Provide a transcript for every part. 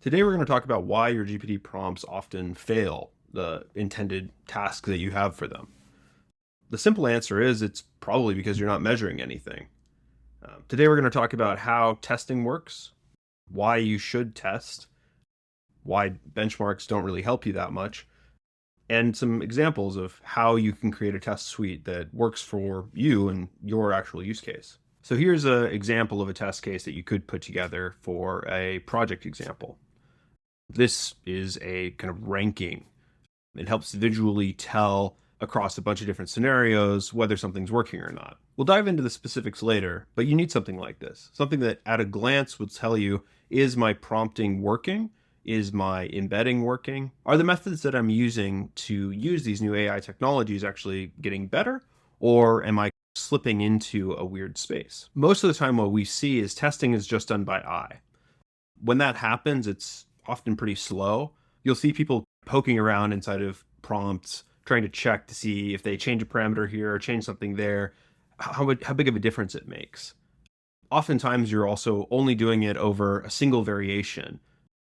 Today, we're going to talk about why your GPT prompts often fail the intended task that you have for them. The simple answer is it's probably because you're not measuring anything. Today, we're going to talk about how testing works, why you should test, why benchmarks don't really help you that much, and some examples of how you can create a test suite that works for you and your actual use case. So here's an example of a test case that you could put together for a project example. This is a kind of ranking. It helps visually tell across a bunch of different scenarios whether something's working or not. We'll dive into the specifics later, but you need something like this. Something that at a glance would tell you, is my prompting working? Is my embedding working? Are the methods that I'm using to use these new AI technologies actually getting better? Or am I slipping into a weird space? Most of the time what we see is testing is just done by eye. When that happens, it's often pretty slow. You'll see people poking around inside of prompts, trying to check to see if they change a parameter here or change something there, how big of a difference it makes. Oftentimes, you're also only doing it over a single variation,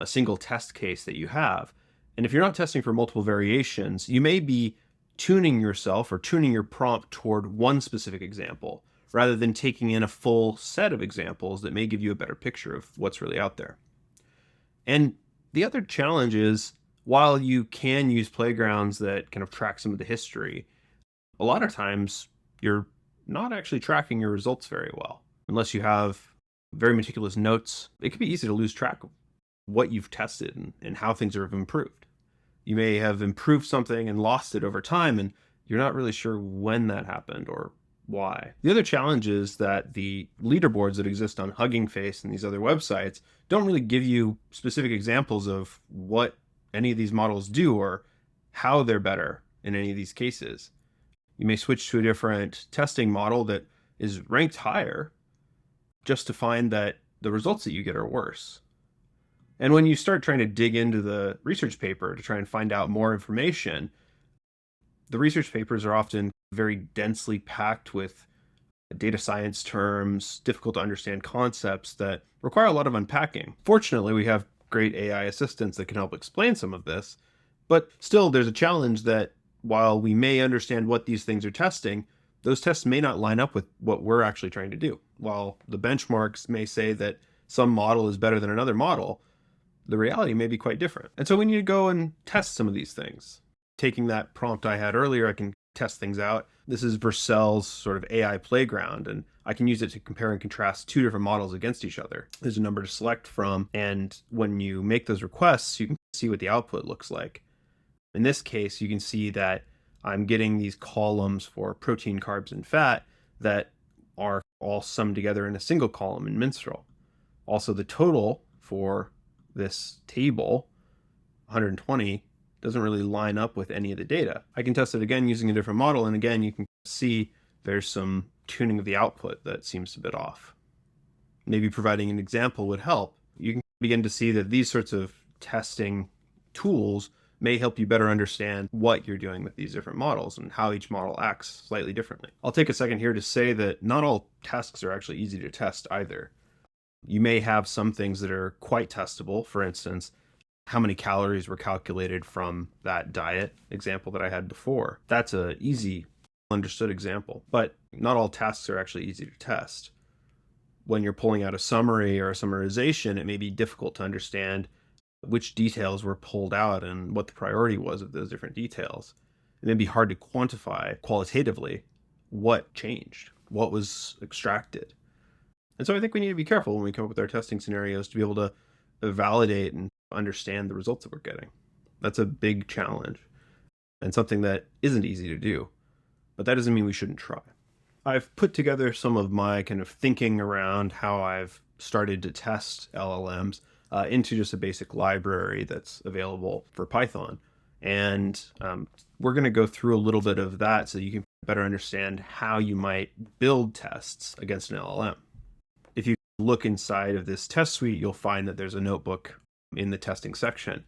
a single test case that you have. And if you're not testing for multiple variations, you may be tuning yourself or tuning your prompt toward one specific example, rather than taking in a full set of examples that may give you a better picture of what's really out there. And the other challenge is, while you can use playgrounds that kind of track some of the history, a lot of times you're not actually tracking your results very well. Unless you have very meticulous notes, it can be easy to lose track of what you've tested and how things have improved. You may have improved something and lost it over time, and you're not really sure when that happened or why. The other challenge is that the leaderboards that exist on Hugging Face and these other websites don't really give you specific examples of what any of these models do or how they're better in any of these cases. You may switch to a different testing model that is ranked higher just to find that the results that you get are worse. And when you start trying to dig into the research paper to try and find out more information, the research papers are often very densely packed with data science terms, difficult to understand concepts that require a lot of unpacking. Fortunately, we have great AI assistants that can help explain some of this, but still there's a challenge that while we may understand what these things are testing, those tests may not line up with what we're actually trying to do. While the benchmarks may say that some model is better than another model, the reality may be quite different. And so we need to go and test some of these things. Taking that prompt I had earlier, I can test things out. This is Vercel's sort of AI playground, and I can use it to compare and contrast two different models against each other. There's a number to select from, and when you make those requests, you can see what the output looks like. In this case, you can see that I'm getting these columns for protein, carbs, and fat that are all summed together in a single column in Minstrel. Also, the total for this table, 120, doesn't really line up with any of the data. I can test it again using a different model, and again, you can see there's some tuning of the output that seems a bit off. Maybe providing an example would help. You can begin to see that these sorts of testing tools may help you better understand what you're doing with these different models and how each model acts slightly differently. I'll take a second here to say that not all tasks are actually easy to test either. You may have some things that are quite testable. For instance, how many calories were calculated from that diet example that I had before. That's an easy, understood example, but not all tasks are actually easy to test. When you're pulling out a summary or a summarization, it may be difficult to understand which details were pulled out and what the priority was of those different details. It may be hard to quantify qualitatively what changed, what was extracted. And so I think we need to be careful when we come up with our testing scenarios to be able to validate and understand the results that we're getting. That's a big challenge and something that isn't easy to do, but that doesn't mean we shouldn't try. I've put together some of my kind of thinking around how I've started to test LLMs into just a basic library that's available for Python. And we're going to go through a little bit of that so you can better understand how you might build tests against an LLM. If you look inside of this test suite, you'll find that there's a notebook in the testing section.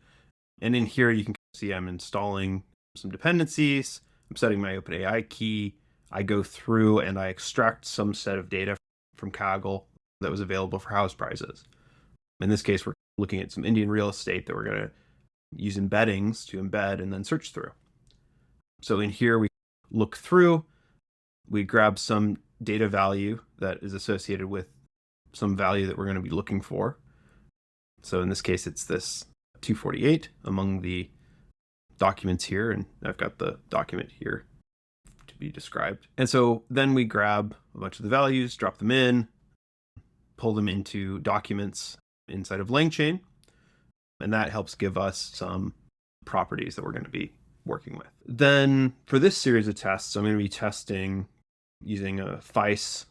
And in here, you can see I'm installing some dependencies. I'm setting my OpenAI key. I go through and I extract some set of data from Kaggle that was available for house prizes. In this case, we're looking at some Indian real estate that we're going to use embeddings to embed and then search through. So in here, we look through, we grab some data value that is associated with some value that we're going to be looking for. So in this case, it's this 248 among the documents here, and I've got the document here to be described. And so then we grab a bunch of the values, drop them in, pull them into documents inside of LangChain, and that helps give us some properties that we're going to be working with. Then for this series of tests, I'm going to be testing using a FICE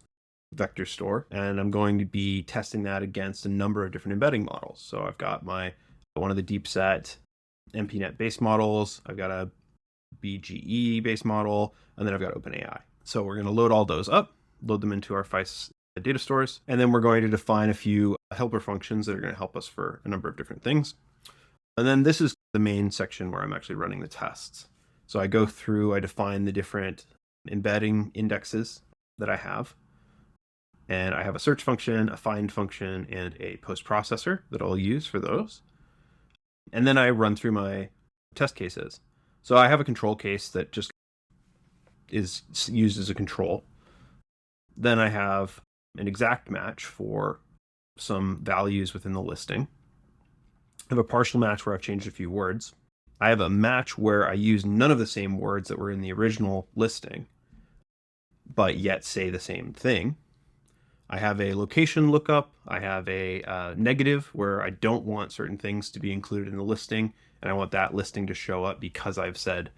vector store, and I'm going to be testing that against a number of different embedding models. So I've got one of the deep set MPNet base models, I've got a BGE base model, and then I've got OpenAI. So we're going to load all those up, load them into our FICE data stores, and then we're going to define a few helper functions that are going to help us for a number of different things. And then this is the main section where I'm actually running the tests. So I go through, I define the different embedding indexes that I have. And I have a search function, a find function, and a post processor that I'll use for those. And then I run through my test cases. So I have a control case that just is used as a control. Then I have an exact match for some values within the listing. I have a partial match where I've changed a few words. I have a match where I use none of the same words that were in the original listing, but yet say the same thing. I have a location lookup. I have a negative where I don't want certain things to be included in the listing, and I want that listing to show up because I've said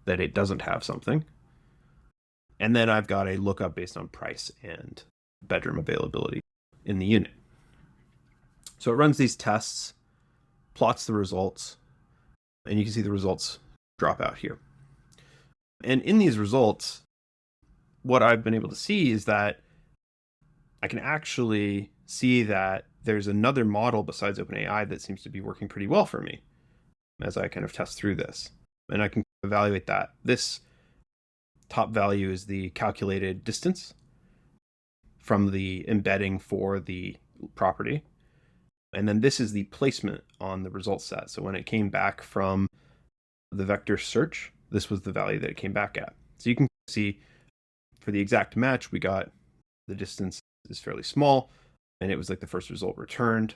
that it doesn't have something. And then I've got a lookup based on price and bedroom availability in the unit. So it runs these tests, plots the results, and you can see the results drop out here. And in these results, what I've been able to see is that I can actually see that there's another model besides OpenAI that seems to be working pretty well for me as I kind of test through this. And I can evaluate that. This top value is the calculated distance from the embedding for the property. And then this is the placement on the result set. So when it came back from the vector search, this was the value that it came back at. So you can see for the exact match, we got the distance is fairly small, and it was like the first result returned.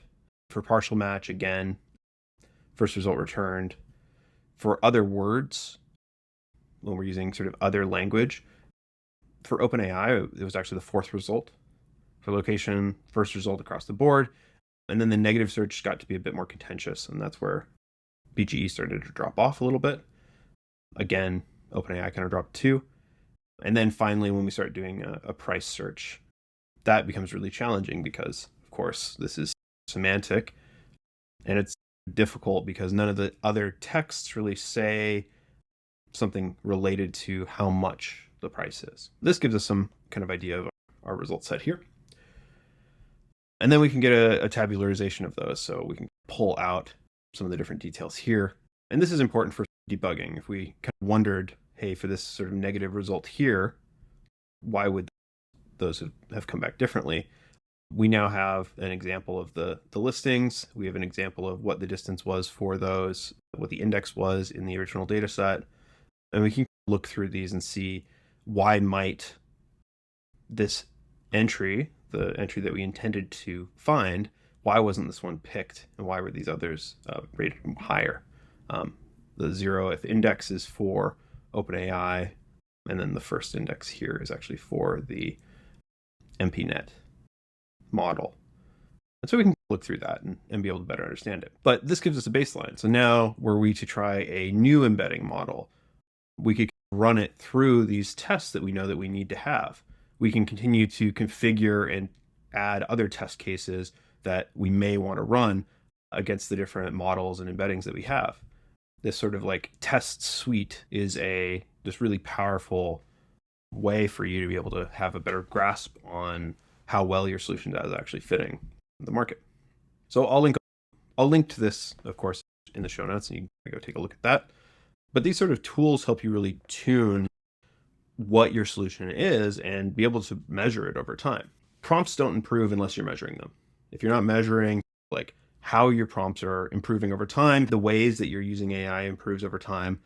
For partial match, again, first result returned. For other words, when we're using sort of other language, for OpenAI, it was actually the fourth result. For location, first result across the board. And then the negative search got to be a bit more contentious, and that's where BGE started to drop off a little bit. Again, OpenAI kind of dropped too. And then finally, when we start doing a price search, that becomes really challenging because, of course, this is semantic, and it's difficult because none of the other texts really say something related to how much the price is. This gives us some kind of idea of our result set here. And then we can get a tabularization of those. So we can pull out some of the different details here. And this is important for debugging. If we kind of wondered, hey, for this sort of negative result here, why would those have come back differently? We now have an example of the listings. We have an example of what the distance was for those, what the index was in the original data set. And we can look through these and see why might this entry, the entry that we intended to find, why wasn't this one picked, and why were these others rated higher? The 0th index is for OpenAI, and then the first index here is actually for the MPNet model. And so we can look through that and be able to better understand it. But this gives us a baseline. So now were we to try a new embedding model, we could run it through these tests that we know that we need to have. We can continue to configure and add other test cases that we may want to run against the different models and embeddings that we have. This sort of like test suite is a just really powerful way for you to be able to have a better grasp on how well your solution is actually fitting the market. So I'll link to this, of course, in the show notes, and you can go take a look at that. But these sort of tools help you really tune what your solution is and be able to measure it over time. Prompts don't improve unless you're measuring them. If you're not measuring, like how your prompts are improving over time, the ways that you're using AI improves over time,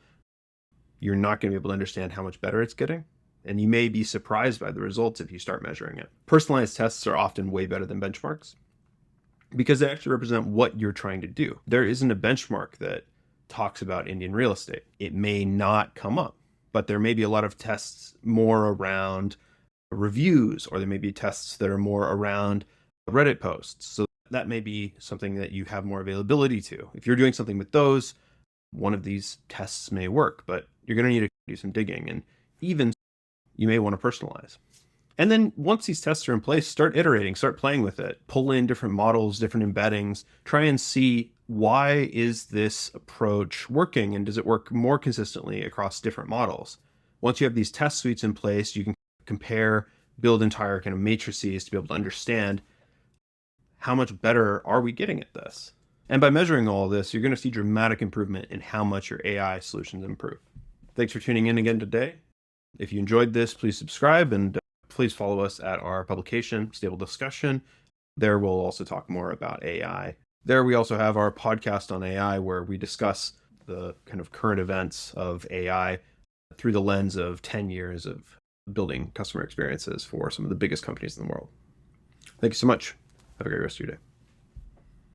you're not going to be able to understand how much better it's getting. And you may be surprised by the results if you start measuring it. Personalized tests are often way better than benchmarks because they actually represent what you're trying to do. There isn't a benchmark that talks about Indian real estate. It may not come up, but there may be a lot of tests more around reviews, or there may be tests that are more around Reddit posts. So that may be something that you have more availability to. If you're doing something with those, one of these tests may work, but you're going to need to do some digging, and even you may want to personalize. And then once these tests are in place, start iterating, start playing with it, pull in different models, different embeddings, try and see, why is this approach working, and does it work more consistently across different models? Once you have these test suites in place, you can compare, build entire kind of matrices to be able to understand how much better are we getting at this. And by measuring all of this, you're going to see dramatic improvement in how much your AI solutions improve. Thanks for tuning in again today. If you enjoyed this, please subscribe, and please follow us at our publication, Stable Discussion. There we'll also talk more about AI. There we also have our podcast on AI, where we discuss the kind of current events of AI through the lens of 10 years of building customer experiences for some of the biggest companies in the world. Thank you so much. Have a great rest of your day.